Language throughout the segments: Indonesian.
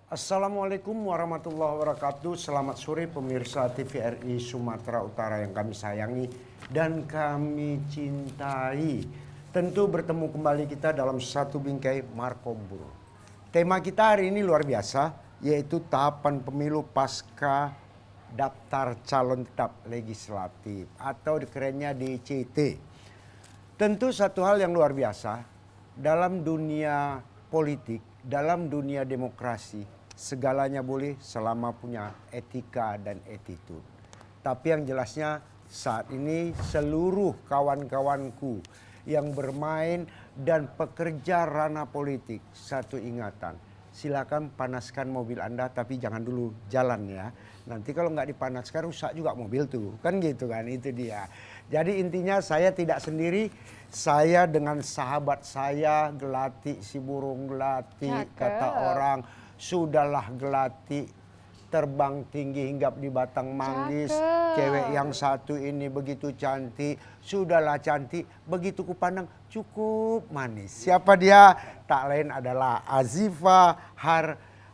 Assalamualaikum warahmatullahi wabarakatuh. Selamat sore pemirsa TVRI Sumatera Utara yang kami sayangi dan kami cintai. Tentu bertemu kembali kita dalam satu bingkai Markombur. Tema kita hari ini luar biasa, yaitu tahapan pemilu pasca daftar calon tetap legislatif atau kerennya DCT. Tentu satu hal yang luar biasa dalam dunia politik, dalam dunia demokrasi, segalanya boleh selama punya etika dan attitude. Tapi yang jelasnya saat ini seluruh kawan-kawanku yang bermain dan pekerja ranah politik, satu ingatan. Silakan panaskan mobil Anda tapi jangan dulu jalan ya. Nanti kalau nggak dipanaskan rusak juga mobil tuh. Kan gitu kan, itu dia. Jadi intinya saya tidak sendiri. Saya dengan sahabat saya Gelati si burung Gelati. Kata orang sudahlah Gelati terbang tinggi hinggap di batang manggis. Cewek yang satu ini begitu cantik. Sudahlah cantik, begitu kupandang cukup manis. Siapa dia? Tak lain adalah Azifa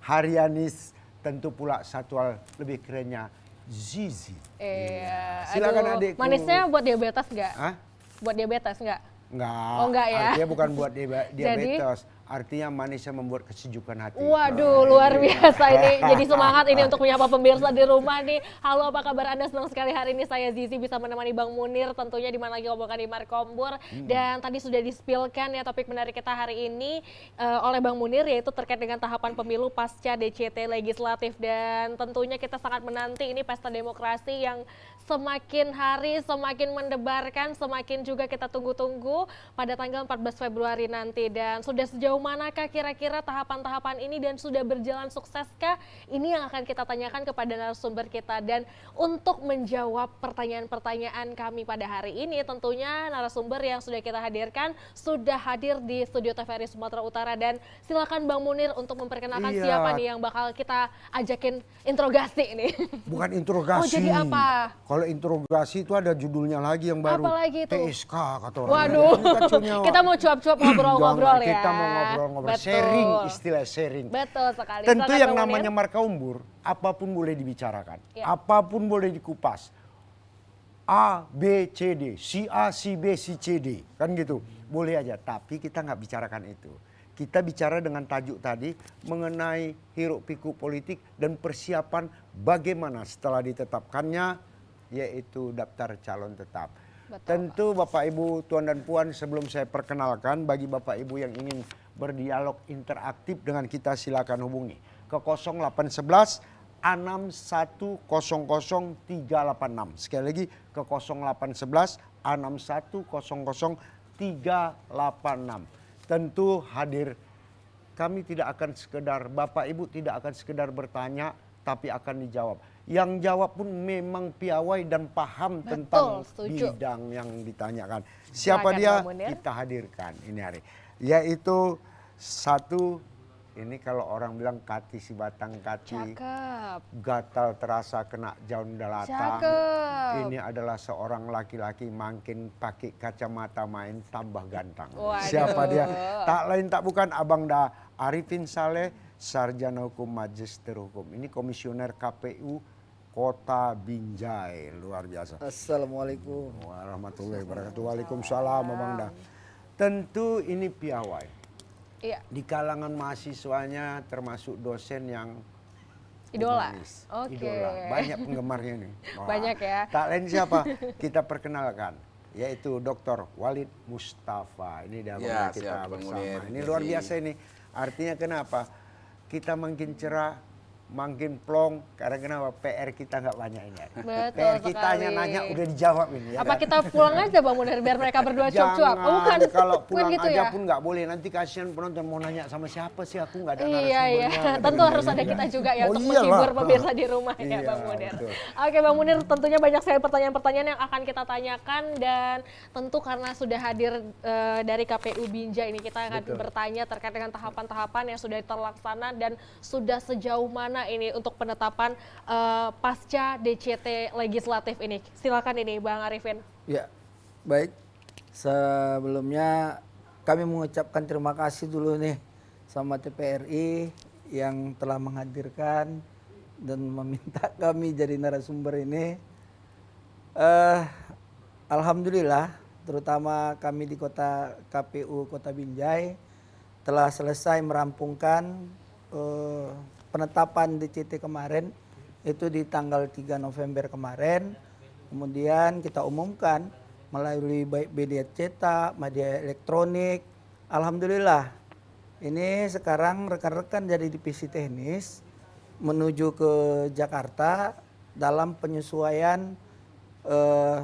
Haryanis. Tentu pula satu hal lebih kerennya, Zizi. Iya. Silakan adikku. Manisnya buat diabetes nggak? Hah? Buat diabetes nggak? Enggak. Oh enggak ya? Artinya bukan buat diabetes. Artinya manisnya membuat kesejukan hati. Waduh, luar biasa ini. Jadi semangat ini untuk menyapa pemirsa di rumah nih. Halo, apa kabar Anda? Senang sekali hari ini saya Zizi bisa menemani Bang Munir tentunya di mana lagi ngobrolkan di Markombur. Dan tadi sudah di-spillkan ya topik menarik kita hari ini oleh Bang Munir, yaitu terkait dengan tahapan pemilu pasca DCT legislatif. Dan tentunya kita sangat menanti ini pesta demokrasi yang semakin hari semakin mendebarkan, semakin juga kita tunggu-tunggu pada tanggal 14 Februari nanti. Dan sudah sejauh manakah kira-kira tahapan-tahapan ini dan sudah berjalan sukseskah? Ini yang akan kita tanyakan kepada narasumber kita. Dan untuk menjawab pertanyaan-pertanyaan kami pada hari ini, tentunya narasumber yang sudah kita hadirkan sudah hadir di studio TVRI Sumatera Utara. Dan silakan Bang Munir untuk memperkenalkan siapa nih yang bakal kita ajakin interogasi ini. Bukan interogasi. Oh, jadi apa? Kalau interogasi itu ada judulnya lagi yang baru. Apa lagi itu? TSK kata orang. Waduh, kita mau cuap-cuap ngobrol-ngobrol ya. Kita mau ngobrol-ngobrol, sharing, istilah sharing. Betul sekali. Tentu Silakan, yang Bang namanya Munir. Markombur, apapun boleh dibicarakan. Ya. Apapun boleh dikupas. A, B, C, D. Si A, si B, si C, D. Kan gitu. Boleh aja, tapi kita nggak bicarakan itu. Kita bicara dengan tajuk tadi mengenai hiruk pikuk politik dan persiapan bagaimana setelah ditetapkannya, yaitu daftar calon tetap. Betul, Tentu Bapak Ibu, Tuan dan Puan, sebelum saya perkenalkan, bagi Bapak Ibu yang ingin berdialog interaktif dengan kita, silakan hubungi ke 0811 6100 386. Sekali lagi ke 0811 6100 386. Tentu hadir. Kami tidak akan sekedar, Bapak Ibu tidak akan sekedar bertanya, tapi akan dijawab. Yang jawab pun memang piawai dan paham tentang setuju. bidang yang ditanyakan. Siapa Silakan, dia? Bang Munir. Kita hadirkan ini hari. Yaitu satu, ini kalau orang bilang kati si batang kati. Cakep. Gatal terasa kena jaun dalatang. Cakep. Ini adalah seorang laki-laki makin pakai kacamata main tambah ganteng. Waduh. Siapa dia? Tak lain tak bukan Abang Da Arifin Saleh, Sarjana Hukum Magister Hukum. Ini komisioner KPU Kota Binjai. Luar biasa. Assalamualaikum. Warahmatullahi wabarakatuh. Waalaikumsalam Abang Da. Tentu ini piawai. Iya. Di kalangan mahasiswanya termasuk dosen yang Idola. humanis. Oke. Idola. Banyak penggemarnya nih. Wah. Banyak ya. Tak lain siapa? Kita perkenalkan, yaitu Dr. Walid Mustafa. Ini dia Ya, kita siap, Bang bersama. Munir. Ini luar biasa ini. Artinya kenapa? Kita makin cerah, makin plong, karena kenapa? PR kita nggak banyak ini. Betul PR kita hanya sekali. nanya udah dijawab ini. Ya Apa kan? kita pulang aja Bang Munir biar mereka berdua cuap-cuap? Oh, bukan. Kalau Bukan pulang gitu aja ya? pun nggak boleh. Nanti kasihan penonton mau nanya sama siapa sih, aku nggak ada Iya, narasumbernya. iya. nggak Tentu ada harus ada ini. kita juga ya Oh, untuk iyalah. menghibur pemirsa di rumah ya Iya, Bang Munir. betul. Oke Bang Munir, tentunya banyak sekali pertanyaan-pertanyaan yang akan kita tanyakan. Dan tentu karena sudah hadir dari KPU Binjai ini, kita akan Betul. bertanya terkait dengan tahapan-tahapan yang sudah terlaksana dan sudah sejauh mana ini untuk penetapan pasca DCT legislatif ini. Silakan ini Bang Arifin. Ya, baik. Sebelumnya kami mengucapkan terima kasih dulu nih sama TVRI yang telah menghadirkan dan meminta kami jadi narasumber ini. Alhamdulillah, terutama kami di KPU Kota Binjai telah selesai merampungkan penetapan DCT kemarin, itu di tanggal 3 November kemarin. Kemudian kita umumkan melalui baik media cetak, media elektronik. Alhamdulillah, ini sekarang rekan-rekan dari divisi teknis menuju ke Jakarta dalam penyesuaian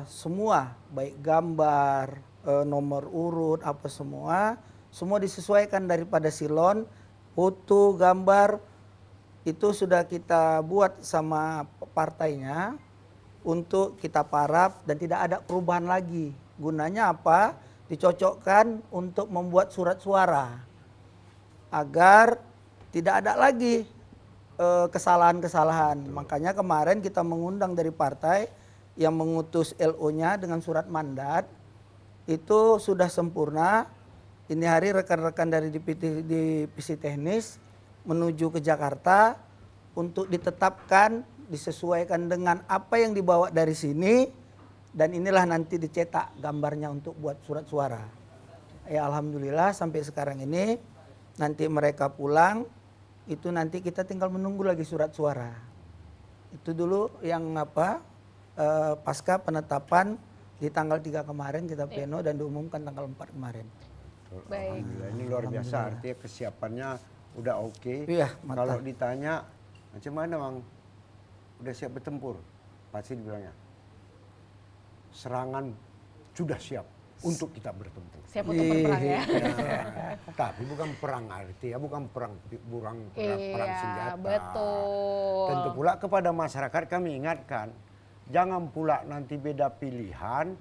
semua, baik gambar, nomor urut, apa semua disesuaikan daripada silon, foto, gambar, itu sudah kita buat sama partainya untuk kita paraf dan tidak ada perubahan lagi. Gunanya apa? Dicocokkan untuk membuat surat suara agar tidak ada lagi kesalahan-kesalahan. Makanya kemarin kita mengundang dari partai yang mengutus LO-nya dengan surat mandat itu sudah sempurna. Ini hari rekan-rekan dari divisi teknis menuju ke Jakarta untuk ditetapkan, disesuaikan dengan apa yang dibawa dari sini, dan inilah nanti dicetak gambarnya untuk buat surat suara. Ya alhamdulillah sampai sekarang ini nanti mereka pulang, itu nanti kita tinggal menunggu lagi surat suara. Itu dulu yang pasca penetapan di tanggal 3 kemarin kita pleno dan diumumkan tanggal 4 kemarin. Baik. Alhamdulillah, ini luar biasa, artinya kesiapannya udah oke. Iya, kalau ditanya macam mana Bang, udah siap bertempur, pasti dibilangnya serangan sudah siap untuk kita bertempur. Siap untuk berperang ya. Tapi bukan perang arti ya, bukan perang senjata. Betul. Tentu pula kepada masyarakat kami ingatkan, jangan pula nanti beda pilihan,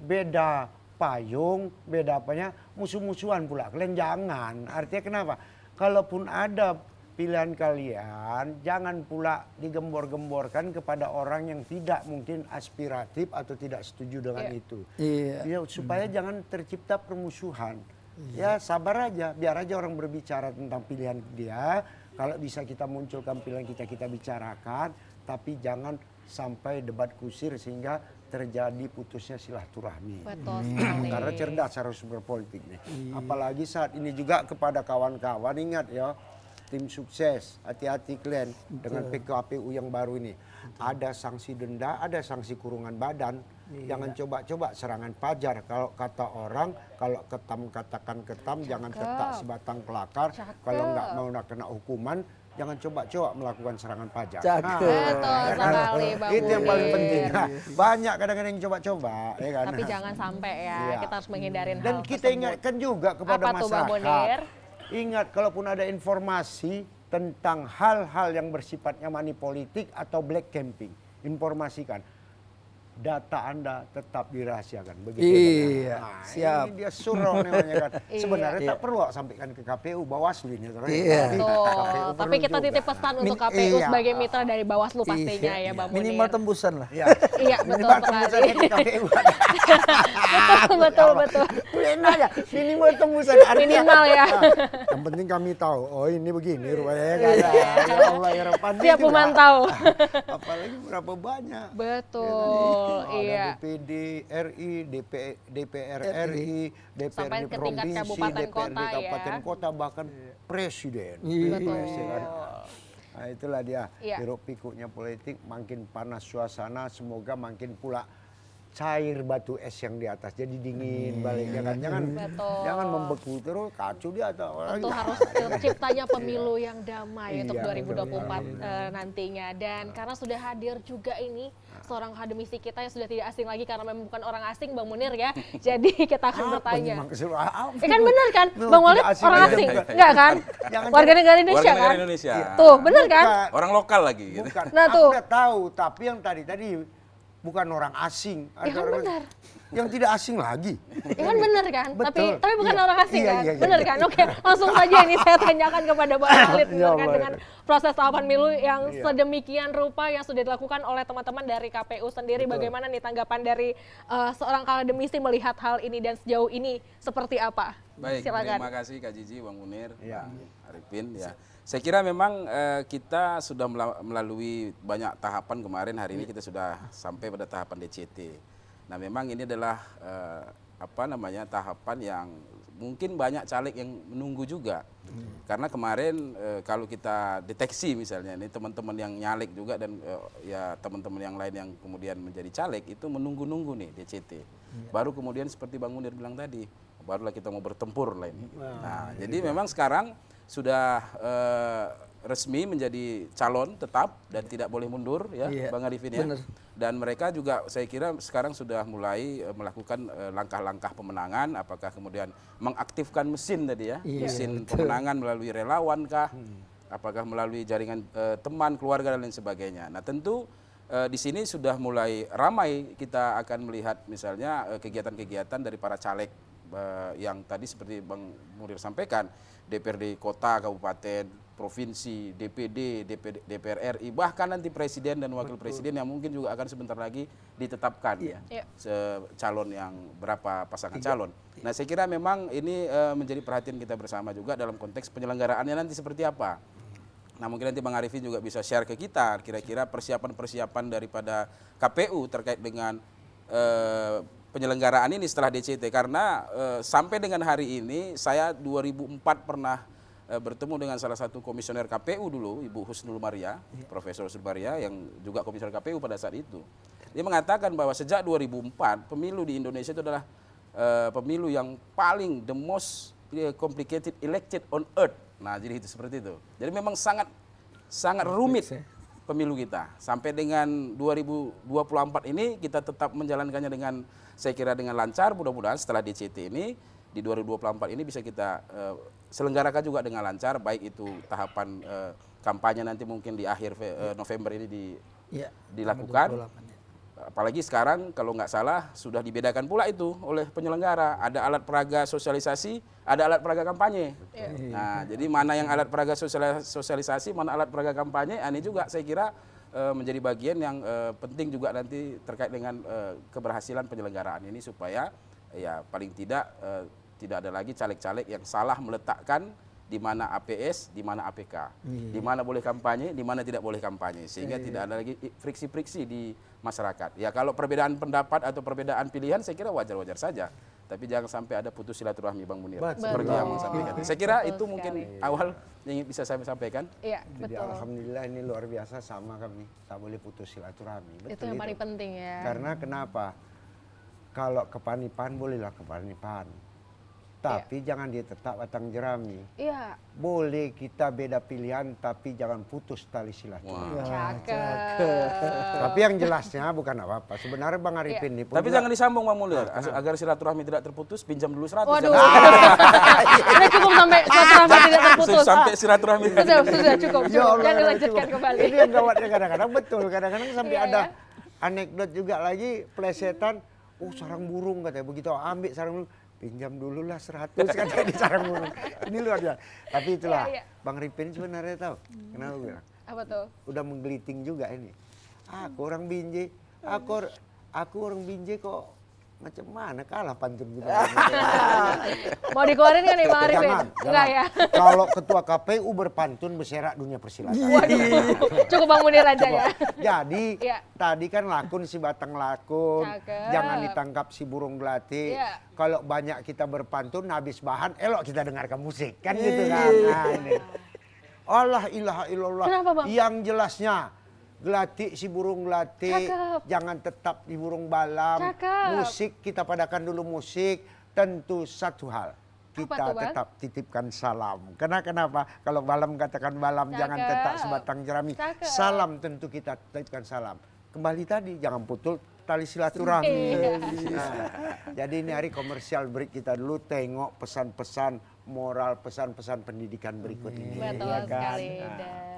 beda payung, beda apanya, musuh-musuhan pula. Kalian jangan. Artinya kenapa? Kalaupun ada pilihan kalian, jangan pula digembor-gemborkan kepada orang yang tidak mungkin aspiratif atau tidak setuju dengan itu. Ya, supaya jangan tercipta permusuhan. Ya sabar aja, biar aja orang berbicara tentang pilihan dia. Kalau bisa kita munculkan pilihan kita bicarakan, tapi jangan sampai debat kusir sehingga terjadi putusnya silaturahmi. Betul sekali. Karena cerdas harus berpolitik nih. Apalagi saat ini juga kepada kawan-kawan, ingat ya, tim sukses, hati-hati kalian dengan PKPU yang baru ini. Ada sanksi denda, ada sanksi kurungan badan. Jangan coba-coba serangan pajar. Kalau kata orang, kalau ketam katakan ketam, jangan ketak sebatang kelakar. Kalau nggak mau kena hukuman, jangan coba-coba melakukan serangan pajar. Betul sekali, Bang Itu yang paling Munir. penting. Nah, banyak kadang-kadang yang coba-coba, ya kan? Tapi jangan sampai ya, kita harus menghindarin hal Dan kita tersebut. ingatkan juga kepada Apa tuh, Bang Munir? masyarakat. Ingat, kalaupun ada informasi tentang hal-hal yang bersifatnya money politik atau black camping, informasikan. Data Anda tetap dirahasiakan. Begitu. Iya, Nah, siap. ini dia suruh namanya kan. Sebenarnya tak perlu sampaikan ke KPU, Bawaslu ini. Iya. Betul. Tapi kita titip pesan untuk KPU iya. sebagai mitra dari Bawaslu pastinya ya, Bang Munir. Minimal tembusan lah. Iya. Iya, betul Minimal sekali. tembusannya ke KPU. betul. Enak aja, minimal tembusan. Artinya, Minimal ya. Yang penting kami tahu, oh ini begini rupanya. Ya Allah ya Rabbi. Siap memantau. Apalagi berapa banyak. Betul, iya. Ada DPD RI, DPR RI, DPRD Sampai ke tingkat provinsi, kabupaten DPRD kota ya. kabupaten kota, bahkan presiden. Betul. Nah itulah dia, Iya. hiruk pikuknya politik, makin panas suasana, semoga makin pula cair batu es yang di atas, jadi dingin baliknya kan. Betul. Jangan membeku terus, kacau dia atau Tentu harus terciptanya pemilu yang damai untuk Iya, 2024 nantinya. Dan karena sudah hadir juga ini seorang akademisi kita yang sudah tidak asing lagi karena memang bukan orang asing, Bang Munir ya. Jadi kita akan bertanya. Kan bener kan? Bang Walid orang asing? Enggak kan? Warga negara Indonesia Warga negara kan? Indonesia. Tuh, bener kan? Orang lokal lagi gitu. Bukan, Nah, aku tuh. udah tahu, tapi yang tadi bukan orang asing. Ya kan orang benar. yang tidak asing lagi. Ya kan bener kan? Betul. Tapi bukan Iya. orang asing Iya, kan? iya, iya, Bener iya. kan? Oke, langsung saja ini saya tanyakan kepada Bang Walid Ya terkait Allah. dengan proses tahapan pemilu yang Iya. sedemikian rupa yang sudah dilakukan oleh teman-teman dari KPU sendiri. Betul. Bagaimana nih tanggapan dari seorang akademisi melihat hal ini dan sejauh ini seperti apa? Baik, Silakan. terima kasih Kak Jiji, Bang Munir, Iya. Bang Arifin ya. Saya kira memang kita sudah melalui banyak tahapan kemarin, hari ini kita sudah sampai pada tahapan DCT. Nah memang ini adalah tahapan yang mungkin banyak caleg yang menunggu juga. Karena kemarin kalau kita deteksi misalnya ini teman-teman yang nyalek juga dan ya teman-teman yang lain yang kemudian menjadi caleg itu menunggu-nunggu nih DCT. Baru kemudian seperti Bang Munir bilang tadi, barulah kita mau bertempur lah ini. Nah, jadi memang sekarang sudah resmi menjadi calon tetap dan tidak boleh mundur ya, Bang Arifin ya. Bener. Dan mereka juga saya kira sekarang sudah mulai melakukan langkah-langkah pemenangan, apakah kemudian mengaktifkan mesin tadi ya, mesin pemenangan melalui relawan kah, apakah melalui jaringan teman, keluarga dan lain sebagainya. Nah tentu di sini sudah mulai ramai kita akan melihat misalnya kegiatan-kegiatan dari para caleg yang tadi seperti Bang Munir sampaikan, DPRD kota, kabupaten, provinsi, DPD, DPR RI, bahkan nanti presiden dan wakil presiden yang mungkin juga akan sebentar lagi ditetapkan ya, calon yang berapa pasangan calon. Nah saya kira memang ini menjadi perhatian kita bersama juga dalam konteks penyelenggaraannya nanti seperti apa. Nah mungkin nanti Bang Arifin juga bisa share ke kita kira-kira persiapan-persiapan daripada KPU terkait dengan penyelenggaraan ini setelah DCT, karena sampai dengan hari ini saya 2004 pernah bertemu dengan salah satu komisioner KPU dulu, Ibu Husnul Maria, Profesor Husnul Maria yang juga komisioner KPU pada saat itu. Dia mengatakan bahwa sejak 2004 pemilu di Indonesia itu adalah pemilu yang paling the most complicated elected on earth. Nah, jadi itu seperti itu. Jadi memang sangat rumit pemilu kita. Sampai dengan 2024 ini kita tetap menjalankannya dengan saya kira dengan lancar, mudah-mudahan setelah DCT ini di 2024 ini bisa kita selenggarakan juga dengan lancar, baik itu tahapan kampanye nanti mungkin di akhir November ini dilakukan. Apalagi sekarang kalau nggak salah sudah dibedakan pula itu oleh penyelenggara. Ada alat peraga sosialisasi, ada alat peraga kampanye. Nah, jadi mana yang alat peraga sosialisasi, mana alat peraga kampanye, ini juga saya kira menjadi bagian yang penting juga nanti terkait dengan keberhasilan penyelenggaraan ini supaya ya paling tidak tidak ada lagi caleg-caleg yang salah meletakkan di mana APS, di mana APK, di mana boleh kampanye, di mana tidak boleh kampanye, sehingga tidak ada lagi friksi-friksi di masyarakat. Ya kalau perbedaan pendapat atau perbedaan pilihan saya kira wajar-wajar saja, tapi jangan sampai ada putus silaturahmi Bang Munir. Seperti yang disampaikan. Saya kira itu mungkin awal yang bisa saya sampaikan. Iya, Jadi betul. alhamdulillah ini luar biasa sama kami, tak boleh putus silaturahmi. Itu yang paling penting ya. Karena kenapa? Kalau kepanipan bolehlah kepanipan. Tapi jangan dia tetap batang jerami. Iya. Boleh kita beda pilihan tapi jangan putus tali silaturahmi. Cakep. Tapi yang jelasnya bukan apa-apa. Sebenarnya Bang Arifin ini pun Tapi juga- jangan disambung Bang Munir, agar silaturahmi tidak terputus, pinjam dulu 100. Waduh. Udah cukup sampai silaturahmi tidak terputus. Sampai silaturahmi Sudah cukup. Ya Allah, Jangan dilanjutkan cukup. kembali. Ini yang gawatnya kadang-kadang betul. Kadang-kadang sampai Iya, ada anekdot juga lagi plesetan. Oh sarang burung katanya. Begitu ambil sarang burung, pinjam dulu lah 100 katanya di sarang burung. Ini luar biasa. Tapi itulah Iya, iya. Bang Ripin sebenarnya tahu. Kenapa gue bilang? Apa tuh? Udah menggeliting juga ini. Aku orang Binjai. Aku orang Binjai kok macam mana kalah pantun gitu. Mau dikeluarin kan nih Bang Arifin? Enggak ya? Kalau ketua KPU berpantun berserak dunia persilatan. Waduh. Cukup Bang Munir aja ya. Jadi Iya. tadi kan lakun si batang lakun, Cakep. jangan ditangkap si burung gelati. Iya. Kalau banyak kita berpantun habis bahan, elok kita dengarkan musik kan gitu kan. Nah, ini. Allah ilaha illallah. Kenapa, Bang? Yang jelasnya gelati si burung gelati, Cakep. jangan tetap di burung balam. Cakep. Musik kita padakan dulu musik. Tentu satu hal. Kita tuh, Bang? tetap titipkan salam. Kenapa? Kalau balam katakan balam, jangan Cakep. tetap sebatang jerami. Cakep. Salam tentu kita titipkan salam. Kembali tadi jangan putus tali silaturahmi. Iya. Nah, jadi ini hari komersial break kita dulu, tengok pesan-pesan moral, pesan-pesan pendidikan berikut ini. Betul ya kan? sekali. Nah. Dan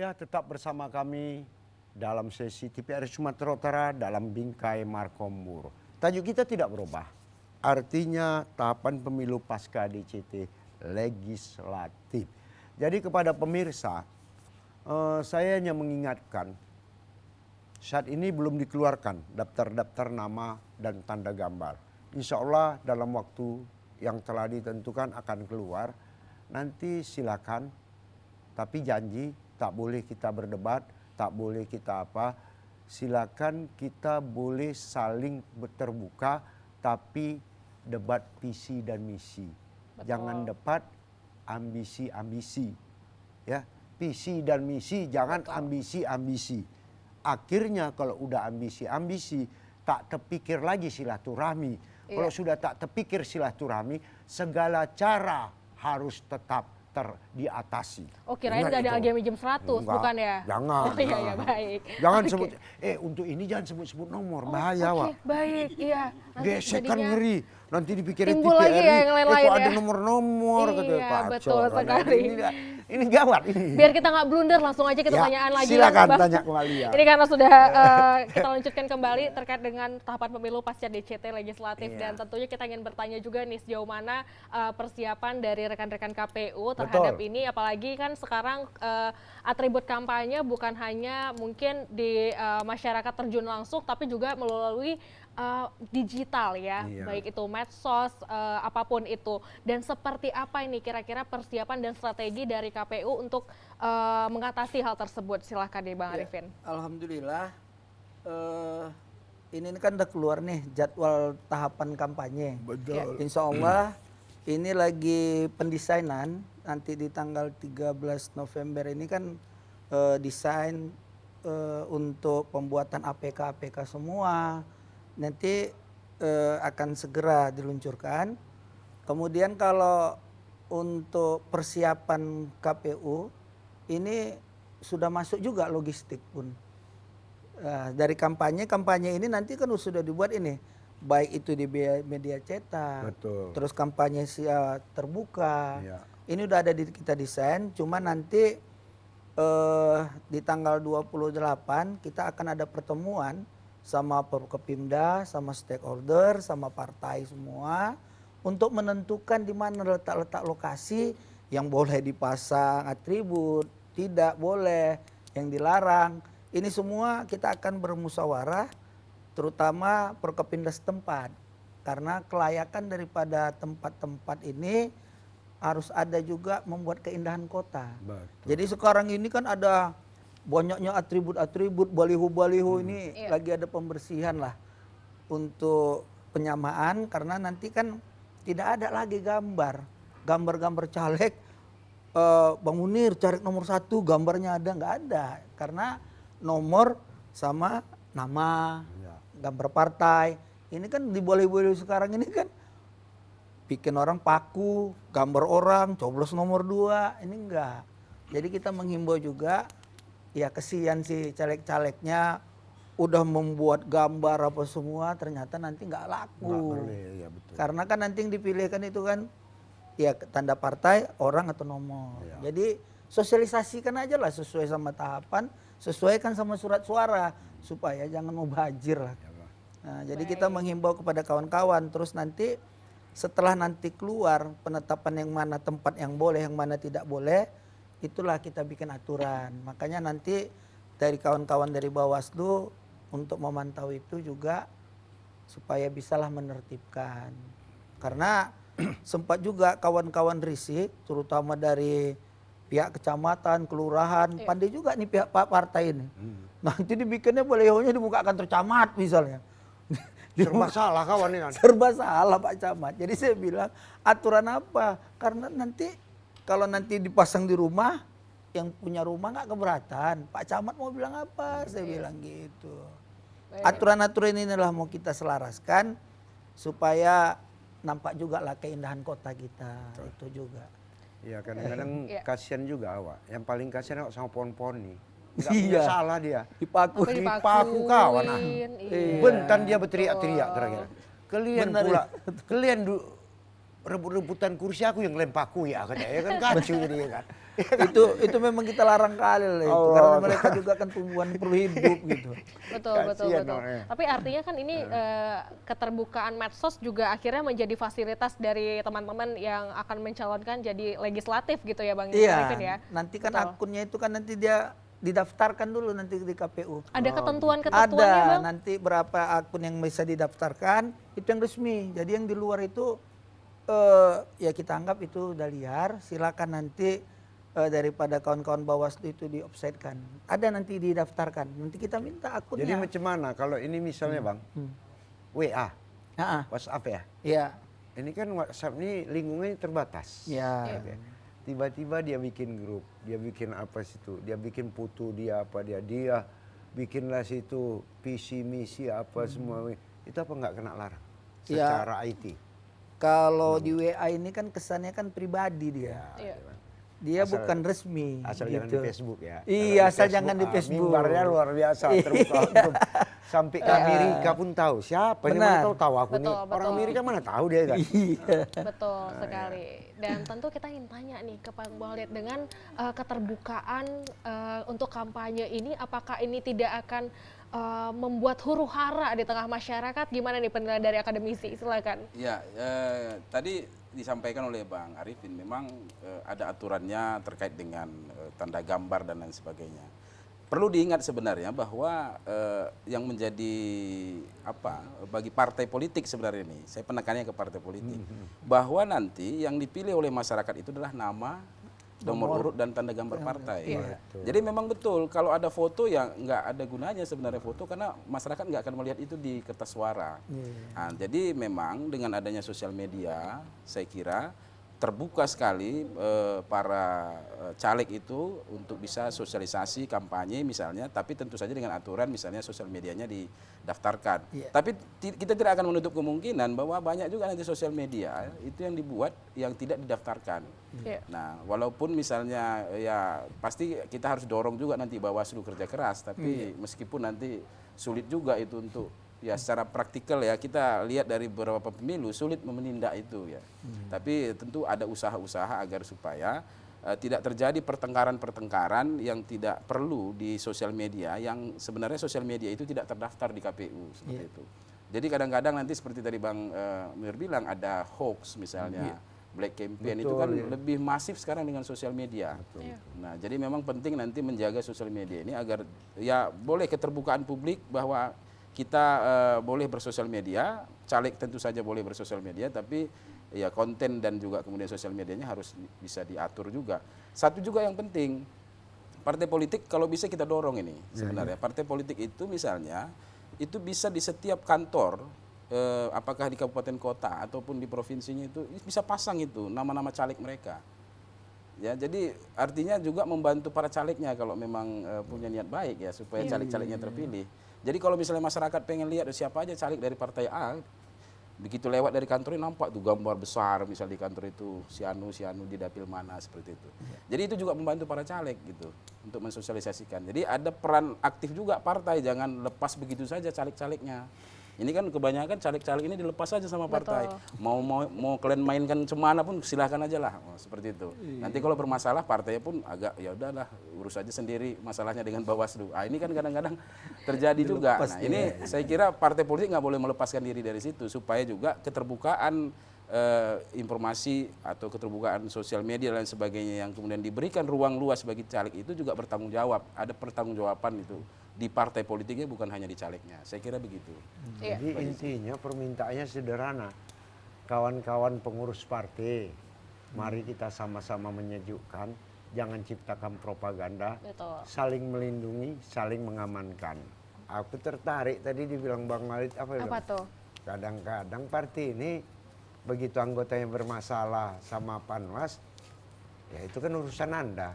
Ya, tetap bersama kami dalam sesi TVRI Sumatera Utara dalam bingkai Markombur. Tajuk kita tidak berubah. Artinya tahapan pemilu pasca DCT legislatif. Jadi kepada pemirsa, saya hanya mengingatkan, saat ini belum dikeluarkan daftar-daftar nama dan tanda gambar. Insya Allah dalam waktu yang telah ditentukan akan keluar. Nanti silakan, tapi janji tak boleh kita berdebat, tak boleh kita apa. Silakan kita boleh saling terbuka, tapi debat visi dan misi. Betul. Jangan debat ambisi-ambisi. Ya, visi dan misi, jangan ambisi-ambisi. Akhirnya kalau udah ambisi-ambisi, tak terpikir lagi silaturahmi. Kalau sudah tak terpikir silaturahmi, segala cara harus tetap diatasi. Oh, kirain Ingat nggak ada itu. agama jam 100, Enggak, bukan ya? Jangan. Oh iya, iya, baik. Jangan Oke. sebut, untuk ini jangan sebut-sebut nomor, Oh, bahaya, oke, Wak. baik, iya. Nanti Gesek kan jadinya- ngeri. Nanti dipikirin Timbul lagi ya yang lain-lain kok ada ya. nomor-nomor. Iya, katanya, kacau. betul Nah, sekali. Ini gawat ini. Biar kita nggak blunder, langsung aja kita Ya, tanyaan lagi. silakan Bang. tanya kembali ya. Ini karena sudah kita lanjutkan kembali terkait dengan tahapan pemilu pasca DCT legislatif. Iya. Dan tentunya kita ingin bertanya juga nih sejauh mana persiapan dari rekan-rekan KPU terhadap Betul. ini. Apalagi kan sekarang atribut kampanye bukan hanya mungkin di masyarakat terjun langsung, tapi juga melalui digital ya, Iya. baik itu medsos, apapun itu. Dan seperti apa ini kira-kira persiapan dan strategi dari KPU untuk mengatasi hal tersebut? Silahkan deh Bang Ya, Arifin. Alhamdulillah, ini kan udah keluar nih jadwal tahapan kampanye. Betul. Insya Allah ini lagi pendesainan, nanti di tanggal 13 November ini kan desain untuk pembuatan APK semua. Nanti akan segera diluncurkan. Kemudian kalau untuk persiapan KPU ini sudah masuk juga logistik pun. Dari kampanye ini nanti kan sudah dibuat ini, baik itu di media cetak, Betul. terus kampanye terbuka. Iya. Ini udah ada kita desain, cuma nanti di tanggal 28 kita akan ada pertemuan sama Forkopimda, sama stakeholder, sama partai semua untuk menentukan di mana letak-letak lokasi yang boleh dipasang atribut, tidak boleh, yang dilarang. Ini semua kita akan bermusyawarah, terutama Forkopimda setempat. Karena kelayakan daripada tempat-tempat ini harus ada juga membuat keindahan kota. Betul. Jadi sekarang ini kan ada banyaknya atribut-atribut, baliho-baliho ini Iya. lagi ada pembersihan lah untuk penyamaan, karena nanti kan tidak ada lagi gambar caleg, Bang Munir caleg nomor 1 gambarnya ada, nggak ada, karena nomor sama nama, Ya. gambar partai. Ini kan di baliho-baliho sekarang ini kan bikin orang paku, gambar orang, coblos nomor 2, ini enggak. Jadi kita menghimbau juga, ya kesian sih caleg-calegnya udah membuat gambar apa semua, ternyata nanti nggak laku. Nggak boleh, ya betul. Karena kan nanti yang dipilihkan itu kan ya tanda partai, orang atau nomor. Ya. Jadi sosialisasikan aja lah sesuai sama tahapan, sesuaikan sama surat suara supaya jangan mubazir lah. Nah, jadi kita menghimbau kepada kawan-kawan, terus nanti setelah nanti keluar penetapan yang mana tempat yang boleh, yang mana tidak boleh, itulah kita bikin aturan. Makanya nanti dari kawan-kawan dari Bawaslu untuk memantau itu juga supaya bisalah menertibkan. Karena sempat juga kawan-kawan risik, terutama dari pihak kecamatan, kelurahan, pandai juga nih pihak Pak Partai ini. Nanti dibikinnya balihonya di muka kantor camat misalnya. Serba salah kawan ini kan. Serba salah Pak Camat. Jadi saya bilang aturan apa? Karena nanti kalau nanti dipasang di rumah, yang punya rumah nggak keberatan. Pak Camat mau bilang apa? Saya bilang gitu. Aturan-aturan inilah mau kita selaraskan supaya nampak juga lah keindahan kota kita. Itu juga. Iya, kadang-kadang Iya. kasihan juga awak. Yang paling kasihan awak sama pohon-pohon nih. Nggak punya Iya. salah dia. Dipaku. Sampai Dipaku kawan, ah. dipakuin, iya. Bentan dia berteriak-teriak terakhir. Kalian Benar, pula, kalian rebut-rebutan kursi aku yang lempaku ya katanya, ya kan kacau jadi ya kan. itu memang kita larang kali lah itu. Allah. Karena mereka juga kan tumbuhan perlu hidup gitu. Betul. Kasihan Betul. orangnya. Tapi artinya kan ini keterbukaan medsos juga akhirnya menjadi fasilitas dari teman-teman yang akan mencalonkan jadi legislatif gitu ya Bang Arifin ya. Iya, nanti kan Betul. akunnya itu kan nanti dia didaftarkan dulu nanti di KPU. Ada ketentuan-ketentuannya Ada, Bang? nanti berapa akun yang bisa didaftarkan, itu yang resmi. Jadi yang di luar itu ya kita anggap itu udah liar, silakan nanti daripada kawan-kawan Bawaslu itu di offside-kan. Ada nanti didaftarkan, nanti kita minta akunnya. Jadi macam mana kalau ini misalnya Bang, WA, Ah, WhatsApp ya. ya, Ini kan WhatsApp ini lingkungannya terbatas. ya. Oke. Tiba-tiba dia bikin grup, dia bikin apa situ, dia bikin foto dia apa dia bikinlah situ visi misi apa semua. Itu apa nggak kena larang Ya. secara IT? Kalau di WA ini kan kesannya kan pribadi dia. Iya. Dia Asal- bukan resmi. Asal jangan gitu. di Facebook ya. Iya, Kalau asal jangan di Facebook. Mimbarnya luar biasa terbuka untuk sampai ke Amerika pun tahu. Siapa ini Benar. mana tahu aku nih. Betul, Orang betul. Amerika mana tahu dia kan. Iya. Betul sekali. Dan tentu kita ingin tanya nih ke Bang Walid dengan keterbukaan untuk kampanye ini, apakah ini tidak akan membuat huru hara di tengah masyarakat? Gimana nih penilaian dari akademisi? Silakan. Ya, tadi disampaikan oleh Bang Arifin, memang ada aturannya terkait dengan tanda gambar dan lain sebagainya. Perlu diingat sebenarnya bahwa yang menjadi bagi partai politik sebenarnya ini, saya penekannya ke partai politik, bahwa nanti yang dipilih oleh masyarakat itu adalah nama, nomor urut dan tanda gambar partai. Iya. Jadi memang betul kalau ada foto yang nggak ada gunanya sebenarnya foto karena masyarakat nggak akan melihat itu di kertas suara. Nah, jadi memang dengan adanya sosial media, saya kira terbuka sekali para caleg itu untuk bisa sosialisasi kampanye misalnya, tapi tentu saja dengan aturan misalnya sosial medianya didaftarkan. Iya. Tapi kita tidak akan menutup kemungkinan bahwa banyak juga nanti sosial media itu yang dibuat yang tidak didaftarkan. Iya. Nah, walaupun misalnya ya pasti kita harus dorong juga nanti Bawaslu kerja keras, tapi meskipun nanti sulit juga itu untuk ya secara praktikal ya kita lihat dari beberapa pemilu sulit menindak itu ya. Tapi tentu ada usaha-usaha agar supaya tidak terjadi pertengkaran-pertengkaran yang tidak perlu di sosial media yang sebenarnya sosial media itu tidak terdaftar di KPU seperti itu. Jadi kadang-kadang nanti seperti tadi Bang Mir bilang ada hoax misalnya. Black campaign itu kan lebih masif sekarang dengan sosial media. Iya. Nah, jadi memang penting nanti menjaga sosial media ini agar ya boleh keterbukaan publik bahwa kita boleh bersosial media, caleg tentu saja boleh bersosial media, tapi ya konten dan juga kemudian sosial medianya harus bisa diatur juga. Satu juga yang penting, partai politik kalau bisa kita dorong ini sebenarnya. Partai politik itu misalnya itu bisa di setiap kantor, apakah di kabupaten kota ataupun di provinsinya itu bisa pasang itu nama-nama caleg mereka. Ya, jadi artinya juga membantu para calegnya kalau memang punya niat baik ya supaya caleg-calegnya terpilih. Jadi kalau misalnya masyarakat pengen lihat siapa aja caleg dari partai A, begitu lewat dari kantor ini nampak tuh gambar besar misalnya di kantor itu si Anu di dapil mana seperti itu. Jadi itu juga membantu para caleg gitu untuk mensosialisasikan. Jadi ada peran aktif juga partai, jangan lepas begitu saja caleg-calegnya. Ini kan kebanyakan caleg-caleg ini dilepas saja sama partai. Mau kalian mainkan cemana pun silahkan aja lah, seperti itu. Nanti kalau bermasalah partainya pun agak ya udahlah urus aja sendiri masalahnya dengan Bawaslu. Ini kan kadang-kadang terjadi juga. Nah, ini saya kira partai politik nggak boleh melepaskan diri dari situ supaya juga keterbukaan informasi atau keterbukaan sosial media dan sebagainya yang kemudian diberikan ruang luas bagi caleg itu juga bertanggung jawab. Ada pertanggungjawaban itu di partai politiknya bukan hanya di calegnya. Saya kira begitu. Iya. Jadi intinya permintaannya sederhana. Kawan-kawan pengurus partai, mari kita sama-sama menyejukkan, jangan ciptakan propaganda, Betul. saling melindungi, saling mengamankan. Aku tertarik tadi dibilang Bang Walid apa Apa tuh? Kadang-kadang partai ini begitu anggotanya bermasalah sama Panwas, ya itu kan urusan Anda.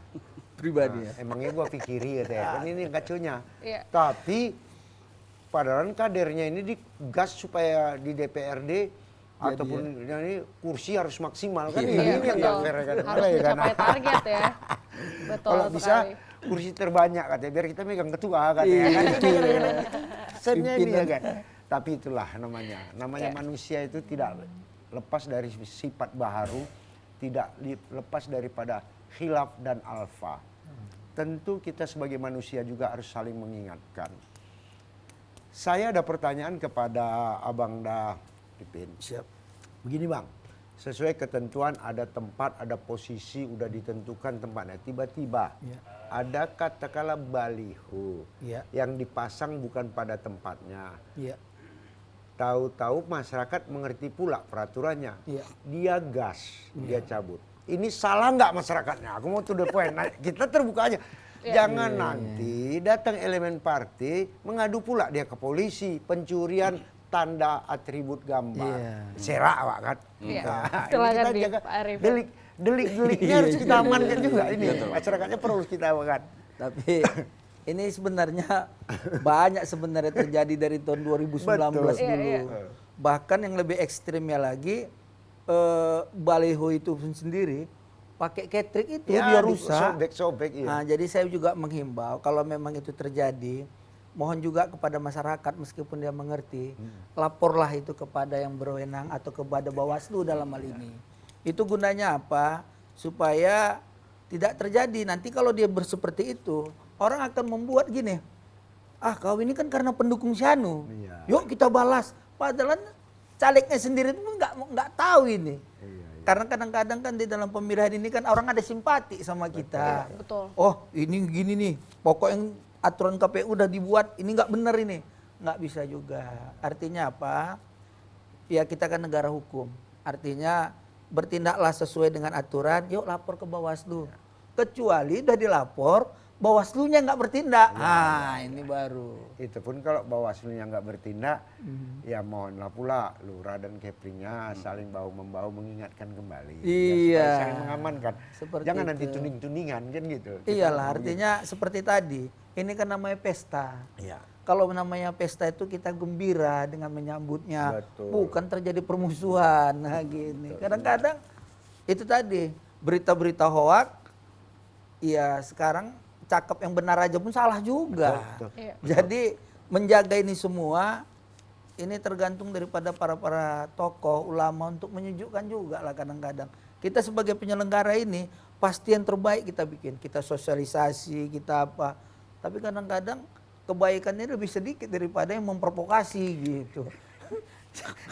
Pribadi ya. Emangnya gua pikiri kan ini kacunya. Iya. Tapi padahal kadernya ini digas supaya di DPRD ataupun ini kursi harus maksimal kan Iya, ini yang betul. nggak fair kan. Harus mencapai target ya. Betul Kalau bisa sekali. kursi terbanyak katanya biar kita megang ketua katanya kan. Sennya ini ya kan. Tapi itulah namanya Iya. manusia itu tidak lepas dari sifat baharu, tidak lepas daripada khilaf dan alfa. Tentu kita sebagai manusia juga harus saling mengingatkan. Saya ada pertanyaan kepada Abang Da Pipin. Siap. Begini Bang, sesuai ketentuan ada tempat, ada posisi, udah ditentukan tempatnya. Tiba-tiba ada katakanlah baliho yang dipasang bukan pada tempatnya. Tahu-tahu masyarakat mengerti pula peraturannya. Dia gas, dia cabut. Ini salah nggak masyarakatnya? Aku mau to the point. Nah, kita terbuka aja. Jangan nanti datang elemen partai mengadu pula dia ke polisi pencurian tanda atribut gambar. Serak Pak kan? Nah, Silakan kita di jaga Pak Arif. delik-deliknya harus kita amankan juga ini. Masyarakatnya perlu kita amankan. Tapi ini sebenarnya banyak sebenarnya terjadi dari tahun 2019 dulu. Bahkan yang lebih ekstrimnya lagi, baliho itu sendiri pakai catering itu dia rusak. Sobek-sobek iya. Nah, jadi saya juga menghimbau kalau memang itu terjadi, mohon juga kepada masyarakat meskipun dia mengerti, laporlah itu kepada yang berwenang atau kepada Bawaslu dalam hal ini. Itu gunanya apa? Supaya tidak terjadi. Nanti kalau dia berseperti itu, orang akan membuat gini, ah kau ini kan karena pendukung Syanu, yuk kita balas. Padahal calegnya sendiri itu nggak tahu ini. Karena kadang-kadang kan di dalam pemilihan ini kan orang ada simpati sama kita. Betul. Oh ini gini nih, pokoknya aturan KPU udah dibuat, ini nggak benar ini. Nggak bisa juga. Artinya apa? Ya kita kan negara hukum. Artinya bertindaklah sesuai dengan aturan, yuk lapor ke Bawaslu. Kecuali udah dilapor, Bawaslunya nggak bertindak. Ini baru. Itu pun kalau Bawaslunya nggak bertindak, ya mohonlah pula lurah dan keplingnya saling bahu-membahu mengingatkan kembali. Iya. Ya, saling mengamankan. Seperti Jangan nanti itu. tuning-tuningan kan gitu. Iyalah, artinya seperti tadi, ini kan namanya pesta. Kalau namanya pesta itu kita gembira dengan menyambutnya, bukan terjadi permusuhan. Nah gini, kadang-kadang itu tadi berita-berita hoak, ya sekarang cakap yang benar aja pun salah juga. Jadi menjaga ini semua, ini tergantung daripada para tokoh ulama untuk menyejukkan juga lah kadang-kadang. Kita sebagai penyelenggara ini pasti yang terbaik kita bikin, kita sosialisasi, kita apa. Tapi kadang-kadang kebaikannya lebih sedikit daripada yang memprovokasi gitu.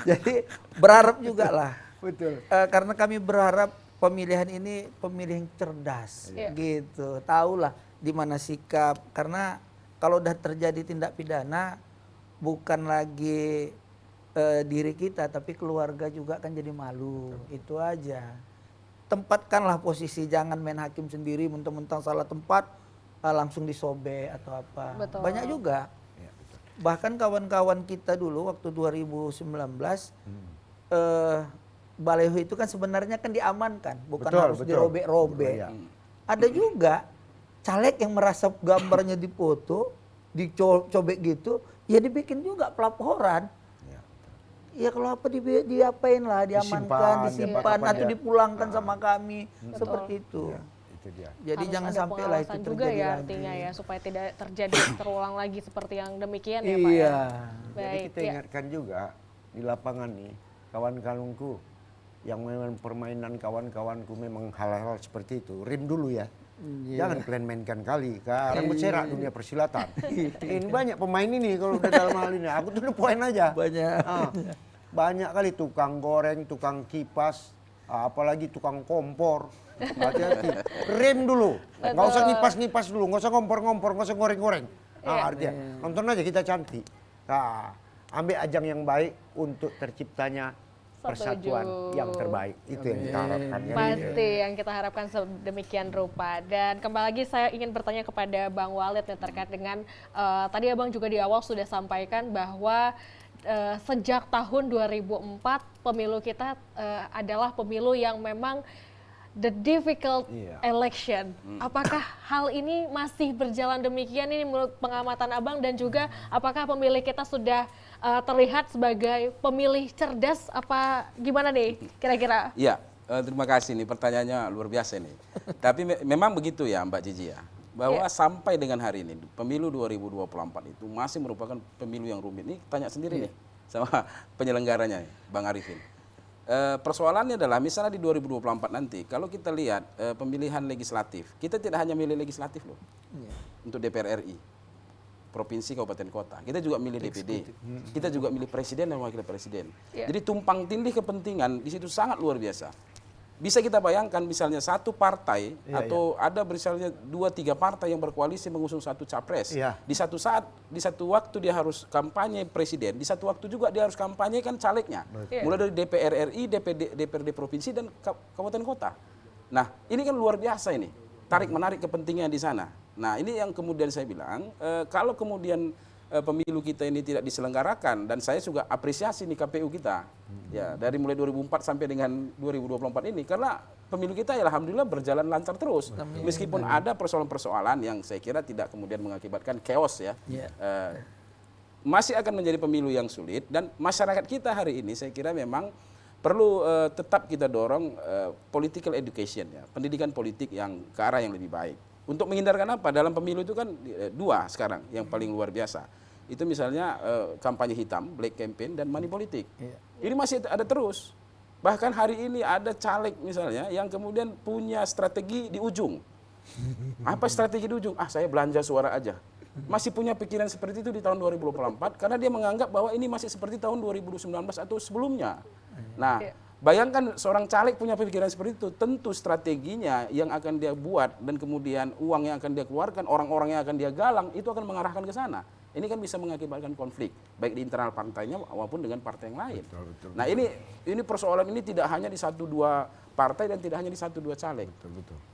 Jadi berharap juga lah. Betul. Karena kami berharap pemilihan ini pemilihan cerdas gitu. Tahulah di mana sikap, karena kalau udah terjadi tindak pidana bukan lagi diri kita tapi keluarga juga kan jadi malu. Itu aja. Tempatkanlah posisi, jangan main hakim sendiri mentang-mentang salah tempat langsung disobek atau apa. Betul. Banyak juga. Bahkan kawan-kawan kita dulu waktu 2019 baleho itu kan sebenarnya kan diamankan, bukan harus dirobek-robek. Ada juga caleg yang merasa gambarnya dipoto, dicobek gitu, ya dibikin juga pelaporan. Ya kalau apa diapain lah, diamankan, disimpan atau dipulangkan sama kami. Seperti itu. Itu dia. Jadi Harus jangan ada sampai lah itu pengawasan terjadi juga ya lagi. artinya ya, supaya tidak terjadi terulang lagi seperti yang demikian ya Pak ya. Iya. Jadi Baik, kita ingatkan juga di lapangan nih, kawan-kawanku yang memang permainan kawan-kawanku memang hal-hal seperti itu, rim dulu ya. Jangan kalian mainkan kali, sekarang bercerak dunia persilatan. Ini banyak pemain ini kalau udah dalam hal ini, aku tuh poin aja. Banyak. Banyak kali tukang goreng, tukang kipas, apalagi tukang kompor. Hati-hati, rem dulu, nggak usah ngipas-ngipas dulu, nggak usah ngompor-ngompor, nggak usah goreng-goreng. Artinya nonton aja kita cantik. Ambil ajang yang baik untuk terciptanya persatuan yang terbaik. Itu yang kita harapkan. Pasti yang kita harapkan sedemikian rupa. Dan kembali lagi saya ingin bertanya kepada Bang Walid nih, terkait dengan tadi Abang juga di awal sudah sampaikan bahwa sejak tahun 2004 pemilu kita adalah pemilu yang memang the difficult election. Apakah hal ini masih berjalan demikian ini menurut pengamatan Abang, dan juga apakah pemilih kita sudah terlihat sebagai pemilih cerdas apa gimana nih kira-kira? Iya, terima kasih nih, pertanyaannya luar biasa nih. Tapi memang begitu ya Mbak Cici ya, bahwa sampai dengan hari ini pemilu 2024 itu masih merupakan pemilu yang rumit. Nih tanya sendiri nih sama penyelenggaranya nih, Bang Arifin. persoalannya adalah misalnya di 2024 nanti, kalau kita lihat pemilihan legislatif, kita tidak hanya milih legislatif loh, untuk DPR RI, provinsi, kabupaten, kota. Kita juga milih DPD, kita juga milih presiden dan wakil presiden. Jadi tumpang tindih kepentingan di situ sangat luar biasa. Bisa kita bayangkan misalnya satu partai atau ada misalnya 2-3 partai yang berkoalisi mengusung satu capres. Di satu saat, di satu waktu dia harus kampanye presiden, di satu waktu juga dia harus kampanye kan calegnya. Mulai dari DPR RI, DPRD provinsi dan kabupaten kota. Nah, ini kan luar biasa ini. Tarik-menarik kepentingan di sana. Nah, ini yang kemudian saya bilang, kalau kemudian pemilu kita ini tidak diselenggarakan, dan saya juga apresiasi nih KPU kita ya dari mulai 2004 sampai dengan 2024 ini, karena pemilu kita ya alhamdulillah berjalan lancar terus, meskipun ada persoalan-persoalan yang saya kira tidak kemudian mengakibatkan chaos ya. Masih akan menjadi pemilu yang sulit, dan masyarakat kita hari ini saya kira memang perlu tetap kita dorong political education ya, pendidikan politik yang ke arah yang lebih baik. Untuk menghindarkan apa? Dalam pemilu itu kan dua sekarang yang paling luar biasa. Itu misalnya kampanye hitam, black campaign, dan money politik. Ini masih ada terus. Bahkan hari ini ada caleg misalnya yang kemudian punya strategi di ujung. Apa strategi di ujung? Saya belanja suara aja. Masih punya pikiran seperti itu di tahun 2024 karena dia menganggap bahwa ini masih seperti tahun 2019 atau sebelumnya. Nah, bayangkan seorang caleg punya pemikiran seperti itu, tentu strateginya yang akan dia buat dan kemudian uang yang akan dia keluarkan, orang-orang yang akan dia galang, itu akan mengarahkan ke sana. Ini kan bisa mengakibatkan konflik, baik di internal partainya maupun dengan partai yang lain. Nah, ini persoalan ini tidak hanya di 1-2 partai dan tidak hanya di 1-2 caleg.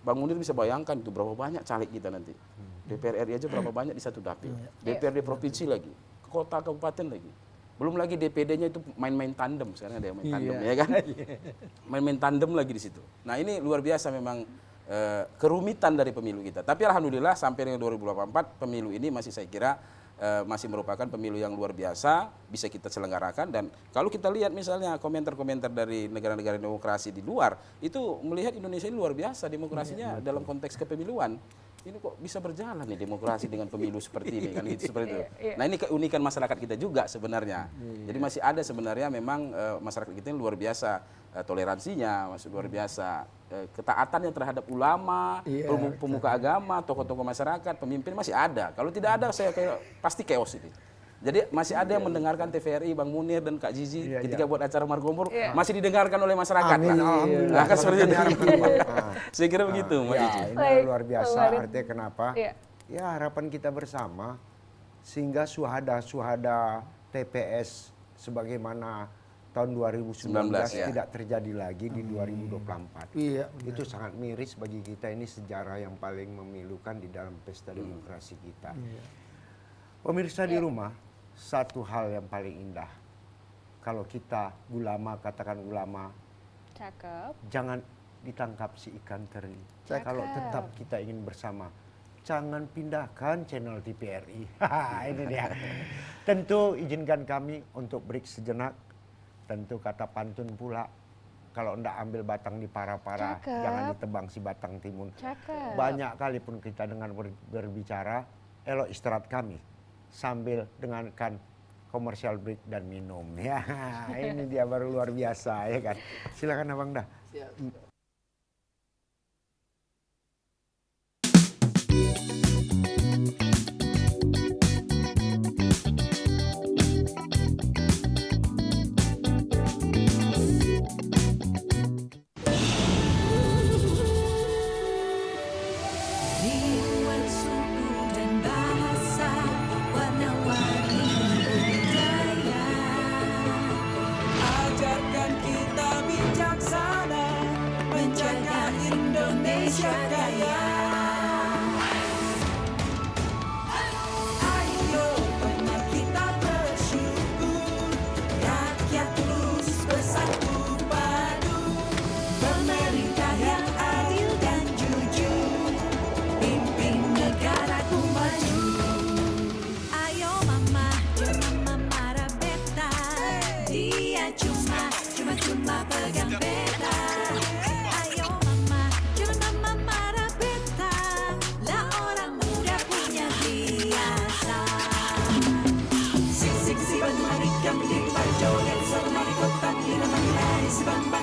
Bang Munir bisa bayangkan itu berapa banyak caleg kita nanti. DPR RI aja berapa banyak di satu dapil. DPRD provinsi lagi, kota kabupaten lagi. Belum lagi DPD-nya itu main-main tandem, sekarang ada yang main tandem ya kan. Main-main tandem lagi di situ. Nah, ini luar biasa memang kerumitan dari pemilu kita. Tapi alhamdulillah sampai dengan 2024 pemilu ini masih saya kira masih merupakan pemilu yang luar biasa, bisa kita selenggarakan. Dan kalau kita lihat misalnya komentar-komentar dari negara-negara demokrasi di luar, itu melihat Indonesia ini luar biasa demokrasinya dalam konteks kepemiluan. Ini kok bisa berjalan nih demokrasi dengan pemilu seperti ini kan, gitu, seperti itu. Nah, ini keunikan masyarakat kita juga sebenarnya. Jadi masih ada sebenarnya memang masyarakat kita ini luar biasa toleransinya, masih luar biasa ketaatannya terhadap ulama, pemuka agama, tokoh-tokoh masyarakat, pemimpin masih ada. Kalau tidak ada saya kayak pasti chaos ini. Jadi masih ada yang mendengarkan TVRI, Bang Munir dan Kak Zizi ketika buat acara Margompur masih didengarkan oleh masyarakat. Nah, kan seperti itu. Saya kira begitu, Mbak Zizi. Ini luar biasa, artinya kenapa? Ya harapan kita bersama sehingga suhada TPS sebagaimana tahun 2019 tidak terjadi lagi di 2024. Itu sangat miris bagi kita, ini sejarah yang paling memilukan di dalam pesta demokrasi kita. Pemirsa di rumah, satu hal yang paling indah, kalau kita ulama, katakan ulama, jangan ditangkap si ikan teri. Kalau tetap kita ingin bersama, jangan pindahkan channel TVRI. Ini dia. Tentu izinkan kami untuk break sejenak. Tentu kata pantun pula, kalau ndak ambil batang di para-para, jangan ditebang si batang timun. Banyak kali pun kita dengan berbicara, elok istirahat kami sambil dengarkan komersial break dan minum. Ya, ini dia baru luar biasa ya kan. Silakan Abang Dah. Sik sik si bantu hari kami di Parjo dan sama di kota di nama Sibang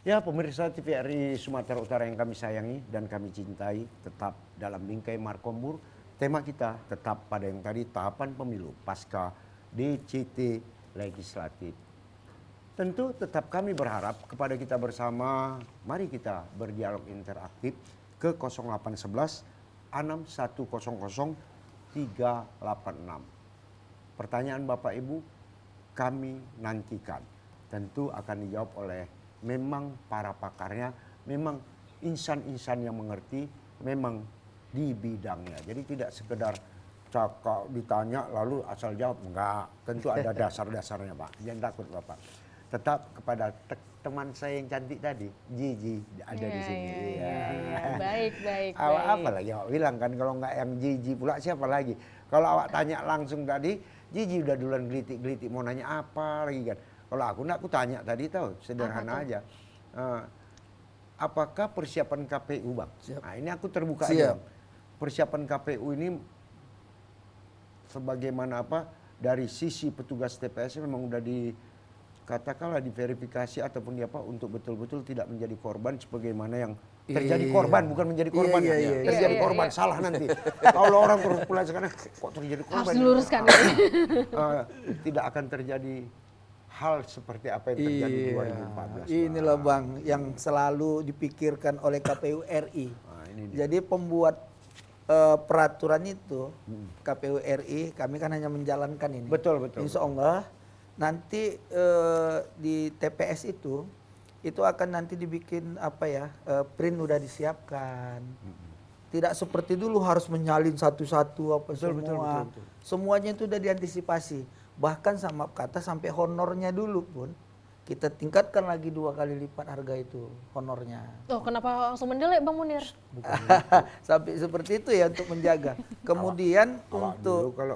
Ya, pemirsa TVRI Sumatera Utara yang kami sayangi dan kami cintai, tetap dalam bingkai Markombur. Tema kita tetap pada yang tadi, tahapan pemilu pasca DCT legislatif. Tentu tetap kami berharap kepada kita bersama, mari kita berdialog interaktif ke 0811 6100 386. Pertanyaan Bapak Ibu kami nantikan. Tentu akan dijawab oleh memang para pakarnya, memang insan-insan yang mengerti, memang di bidangnya. Jadi tidak sekedar cakap ditanya lalu asal jawab, enggak. Tentu ada dasar-dasarnya Pak, jangan takut Bapak. Tetap kepada teman saya yang cantik tadi, Gigi ada di sini. Baik. Awak apa lagi awak bilang kan, kalau enggak yang Gigi pula siapa lagi? Kalau awak tanya langsung tadi, Gigi udah duluan gelitik-gelitik mau nanya apa lagi kan. Kalau aku enggak, aku tanya tadi tahu, sederhana aja. Apakah persiapan KPU Bang? Siap. Nah ini aku terbuka Siap. aja. Persiapan KPU ini sebagaimana apa, dari sisi petugas TPS memang udah katakanlah diverifikasi ataupun apa untuk betul-betul tidak menjadi korban sebagaimana yang terjadi korban, bukan menjadi korban. Terjadi korban, salah nanti. Kalau orang terus pulang sekarang kok terjadi korban. Harus diluruskan. Tidak akan terjadi hal seperti apa yang terjadi di 2014. Inilah Bang yang selalu dipikirkan oleh KPU RI. Nah, ini dia. Jadi pembuat peraturan itu KPU RI, kami kan hanya menjalankan ini. Betul. Insya Allah nanti di TPS itu akan nanti dibikin apa ya, print udah disiapkan. Tidak seperti dulu harus menyalin satu-satu apa semua. Betul. Semuanya itu udah diantisipasi. Bahkan sama kata sampai honornya dulu pun kita tingkatkan lagi 2 kali lipat harga itu honornya. Tuh, kenapa langsung mendelek Bang Munir? Sampai seperti itu ya untuk menjaga. Kemudian Awak untuk dulu kalau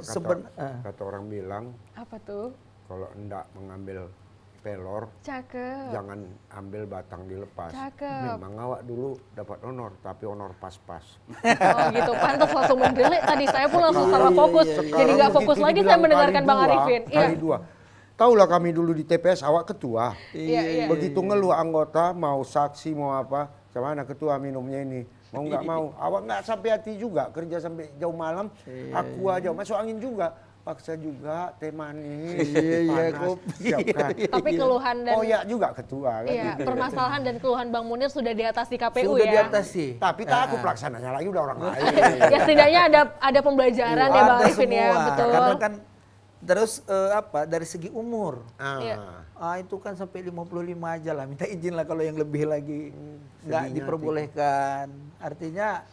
kata orang bilang Apa tuh? kalau hendak mengambil pelor Cakep. jangan ambil batang dilepas. Cakep. Memang awak dulu dapat honor, tapi honor pas-pas. Oh gitu, pantas langsung mendelek tadi. Saya pun langsung salah fokus. Jadi nggak fokus Begitu lagi saya dibilang mendengarkan kali Bang dua, Arifin. Iya. Kali 2. Taulah kami dulu di TPS awak ketua. Iya. Begitu ngeluh anggota mau saksi mau apa, mana ketua minumnya ini. Mau nggak mau, awak nggak sampai hati juga kerja sampai jauh malam. Aku aja masuk angin juga, paksa juga teh manis, panas, kopi. siapkan. Tapi keluhan dan Koyak juga ketua kan. iya, permasalahan dan keluhan Bang Munir sudah diatasi KPU sudah ya. diatasi. Tapi tak aku pelaksananya lagi udah orang lain. Ya setidaknya ada pembelajaran ya Bang Ada Arifin ya, semua. betul. Karena kan terus dari segi umur. Iya. Itu kan sampai 55 aja lah, minta izin lah kalau yang lebih lagi nggak sedihnya diperbolehkan. Artinya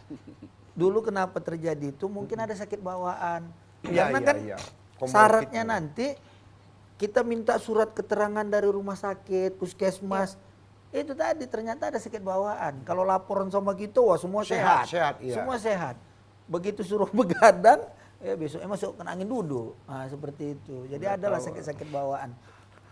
dulu kenapa terjadi itu mungkin ada sakit bawaan. Iya, Karena iya, kan iya. syaratnya Comorbid. nanti kita minta surat keterangan dari rumah sakit, puskesmas. Itu tadi ternyata ada sakit bawaan. Kalau laporan sama kita wah semua sehat. Sehat, iya. Semua sehat. Begitu suruh begadang, besoknya masuk kena angin duduk. Nah, seperti itu. Jadi adalah sakit-sakit bawaan.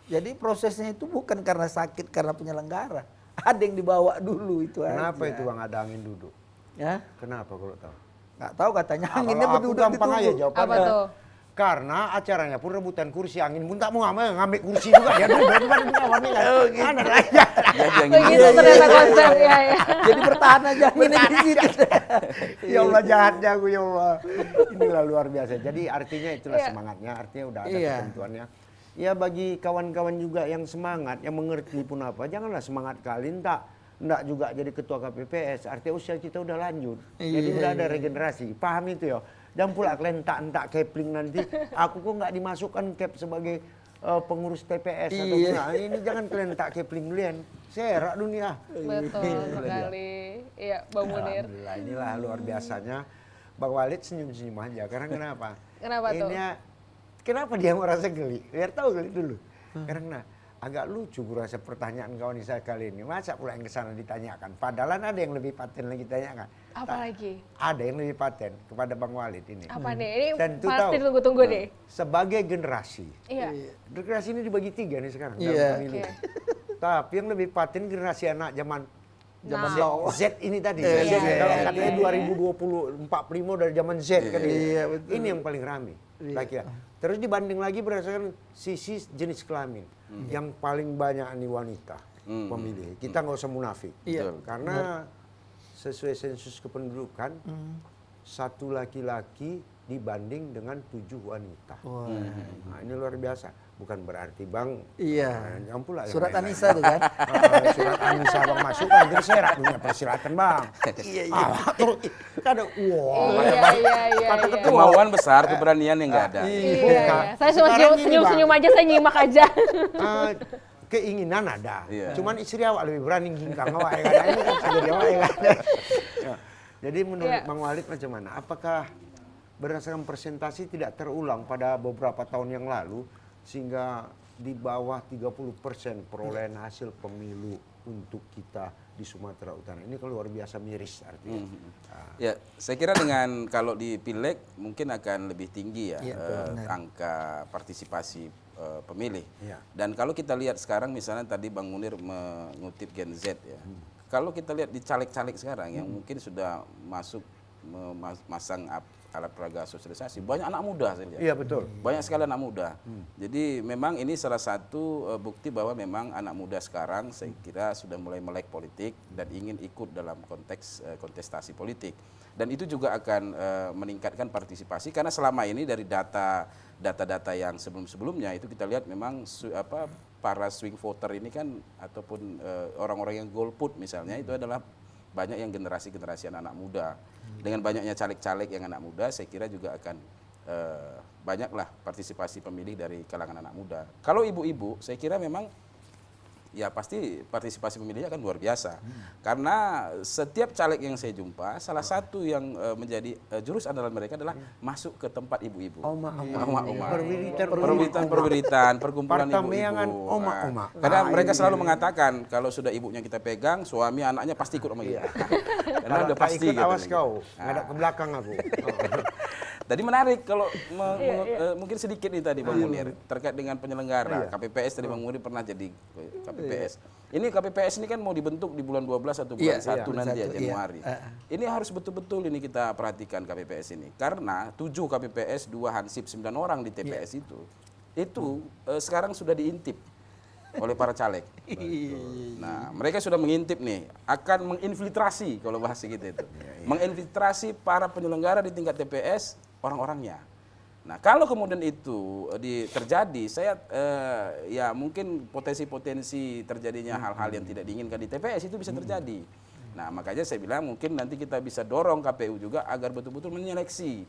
Jadi prosesnya itu bukan karena sakit karena penyelenggara. Ada yang dibawa dulu itu Kenapa aja. itu Bang ada angin duduk? Ya, Kenapa kalau tahu? nggak tahu katanya anginnya Kalau aku berduduk gampang aja ditunggu. jawabannya. Apa tuh? Karena acaranya pun rebutan kursi, angin pun tak mau ngambil kursi juga ya dulu depan kawannya kan. Mana lagi? Begitu ternyata konsep ya. Jadi bertahan aja anginnya di situ. Ya Allah jahatnya aku ya Allah. Inilah luar biasa. Jadi artinya itulah semangatnya, artinya udah ada ketentuannya. Ya bagi kawan-kawan juga yang semangat, yang mengerti pun apa, janganlah semangat kali enggak juga jadi ketua KPPS, artinya usia kita udah lanjut. Jadi udah ada regenerasi, paham itu ya. Dan pula kalian entak Kepling nanti, aku kok nggak dimasukkan Kep sebagai pengurus TPS atau nah, ini jangan kalian entak Kepling kalian. Serak dunia. Betul sekali. Iya, Bang Munir. Alhamdulillah, inilah luar biasanya. Bang Walid senyum-senyum aja, karena kenapa? Kenapa tuh? Kenapa dia merasa geli? Biar tahu geli dulu. Karena agak lucu kurasa pertanyaan kawan saya kali ini. Masa pula yang kesana ditanyakan? Padahal ada yang lebih paten lagi ditanyakan. Apa lagi? Ada yang lebih paten kepada Bang Walid ini. Apa nih? Ini Tentu pasti tahu. tunggu-tunggu deh. Sebagai generasi. Iya. Generasi ini dibagi 3 nih sekarang. Iya. dalam pemilu. Oke. Tapi yang lebih paten generasi anak zaman Now. Z ini tadi. Iya, Z. iya, Kalau iya, katanya iya. 2020, 45 dari zaman Z kan. Iya, betul. Ini yang paling rame. Kira-kira. Terus dibanding lagi berdasarkan sisi jenis kelamin. Yang paling banyak ini wanita. pemilih. Kita nggak usah munafik. Iya. Karena sesuai sensus kependudukan, 1 laki-laki dibanding dengan 7 wanita. Nah, ini luar biasa. Bukan berarti Bang, Iya. nyampul lah. yang Surat lain-lain. Anissa tuh kan. Surat Anissa Bang masuk kan terserak punya persilatan Bang. Iya, iya. Terus kan ada Iya. Kemauan besar, keberanian yang nggak ada. Iya. Saya cuma Sekarang gini, senyum-senyum Bang. aja, saya nyimak aja. Keinginan ada. Iya. Cuman istri awak lebih berani hingkang awak ya kan. Ini kan jadi awak ya kan. Ya. Jadi menurut Iya. Bang Walid macam mana? Apakah berdasarkan presentasi tidak terulang pada beberapa tahun yang lalu sehingga di bawah 30% perolehan hasil pemilu untuk kita di Sumatera Utara? Ini kan luar biasa miris artinya. Ya, saya kira dengan kalau di Pileg mungkin akan lebih tinggi ya Iya, benar. angka partisipasi pemilih. Iya. Dan kalau kita lihat sekarang misalnya tadi Bang Munir mengutip Gen Z ya. Kalau kita lihat di caleg-caleg sekarang yang mungkin sudah masuk memasang alat peraga sosialisasi, banyak anak muda saya lihat. Iya betul. Banyak sekali anak muda. Jadi memang ini salah satu bukti bahwa memang anak muda sekarang saya kira sudah mulai melek politik dan ingin ikut dalam konteks kontestasi politik. Dan itu juga akan meningkatkan partisipasi karena selama ini dari data-data yang sebelum-sebelumnya itu kita lihat memang para swing voter ini kan ataupun orang-orang yang golput misalnya itu adalah banyak yang generasi-generasi anak-anak muda. Dengan banyaknya caleg-caleg yang anak muda, saya kira juga akan banyaklah partisipasi pemilih dari kalangan anak muda. Kalau ibu-ibu, saya kira memang ya pasti partisipasi pemilihnya akan luar biasa. Karena setiap caleg yang saya jumpa, salah satu yang menjadi jurus andalan mereka adalah masuk ke tempat ibu-ibu. Oma-oma. Perwiritan, perkumpulan Partameangan ibu-ibu. oma-oma. Karena Ah, mereka ini selalu dia. mengatakan kalau sudah ibunya kita pegang, suami anaknya pasti ikut sama kita. Karena Kalau udah tak pasti. ikut awas katanya. kau, ngadap ke belakang aku. Tadi menarik kalau mungkin sedikit nih tadi Bang Munir terkait dengan penyelenggara KPPS tadi Bang Munir pernah jadi KPPS. Ini KPPS ini kan mau dibentuk di bulan 12 atau bulan 1 nanti ya Januari. Ini harus betul-betul ini kita perhatikan KPPS ini karena 7 KPPS, 2 Hansip, 9 orang di TPS itu sekarang sudah diintip oleh para caleg. Nah, mereka sudah mengintip nih, akan menginfiltrasi kalau bahasa kita itu. Menginfiltrasi para penyelenggara di tingkat TPS orang-orangnya. Nah, kalau kemudian itu terjadi, saya ya mungkin potensi-potensi terjadinya hal-hal yang tidak diinginkan di TPS itu bisa terjadi. Nah, makanya saya bilang mungkin nanti kita bisa dorong KPU juga agar betul-betul menyeleksi.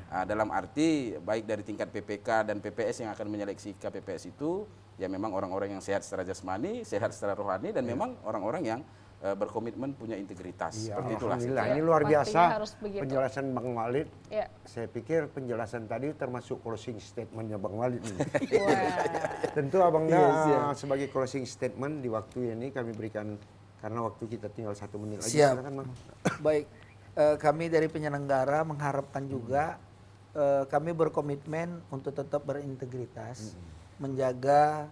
Dalam arti baik dari tingkat PPK dan PPS yang akan menyeleksi KPPS itu ya memang orang-orang yang sehat secara jasmani, sehat secara rohani dan memang orang-orang yang berkomitmen punya integritas. Iya, Seperti itulah. alhamdulillah. Ya, Ini luar pastinya biasa harus begitu. penjelasan Bang Walid. Ya. Saya pikir penjelasan tadi termasuk closing statementnya Bang Walid ini. Wah. Tentu Abang sebagai closing statement di waktu ini kami berikan karena waktu kita tinggal 1 menit lagi. Siap. Silakan, Bang. Baik, kami dari penyelenggara mengharapkan juga kami berkomitmen untuk tetap berintegritas, menjaga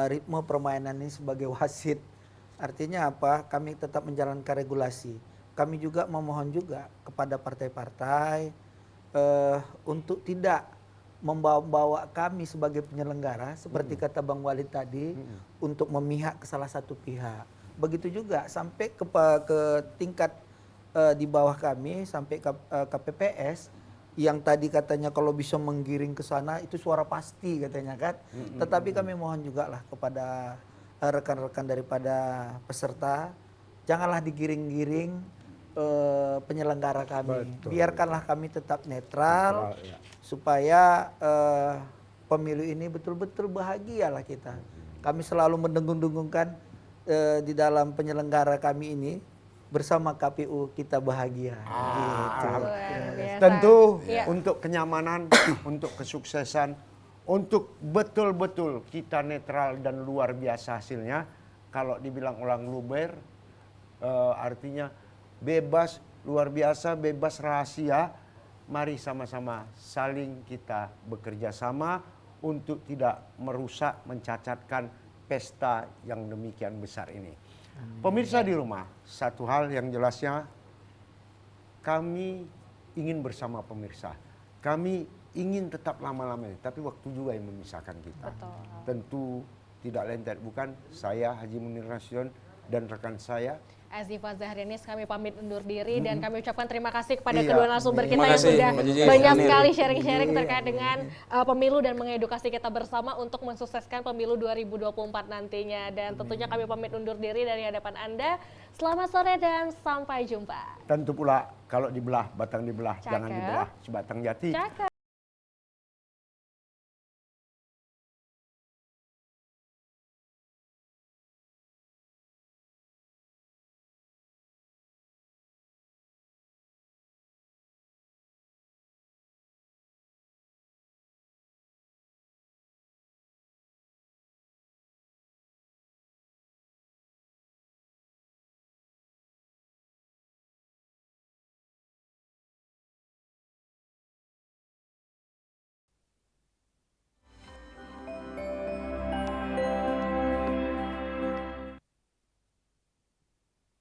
ritme permainan ini sebagai wasit. Artinya apa? Kami tetap menjalankan regulasi. Kami juga memohon juga kepada partai-partai untuk tidak membawa kami sebagai penyelenggara seperti kata Bang Walid tadi untuk memihak ke salah satu pihak. Begitu juga sampai ke tingkat di bawah kami sampai ke KPPS yang tadi katanya kalau bisa menggiring ke sana itu suara pasti katanya kan. Tetapi kami mohon juga lah kepada rekan-rekan daripada peserta janganlah digiring-giring penyelenggara kami. Betul. Biarkanlah kami tetap netral Ya. supaya pemilu ini betul-betul bahagialah kita. Kami selalu mendengung-dengungkan di dalam penyelenggara kami ini bersama KPU kita bahagia. Gitu. Luar biasa. Tentu Iya. untuk kenyamanan, untuk kesuksesan, untuk betul-betul kita netral dan luar biasa hasilnya. Kalau dibilang orang luber, artinya bebas, luar biasa, bebas rahasia. Mari sama-sama saling kita bekerja sama untuk tidak merusak, mencacatkan pesta yang demikian besar ini. Pemirsa di rumah, satu hal yang jelasnya kami ingin bersama pemirsa. Kami ingin tetap lama-lamanya, tapi waktu juga yang memisahkan kita. Betul. Tentu tidak lain tidak bukan saya Haji Munir Nasution dan rekan saya. Azifa Zahrianis, kami pamit undur diri dan kami ucapkan terima kasih kepada Iya. kedua narasumber kita Terima yang kasih, sudah Mbak Zizi. banyak Amin. sekali sharing-sharing terkait dengan pemilu dan mengedukasi kita bersama untuk mensukseskan pemilu 2024 nantinya. Dan tentunya kami pamit undur diri dari hadapan Anda. Selamat sore dan sampai jumpa. Tentu pula kalau dibelah, batang dibelah, jangan Cakep. dibelah sebatang jati. Cakep.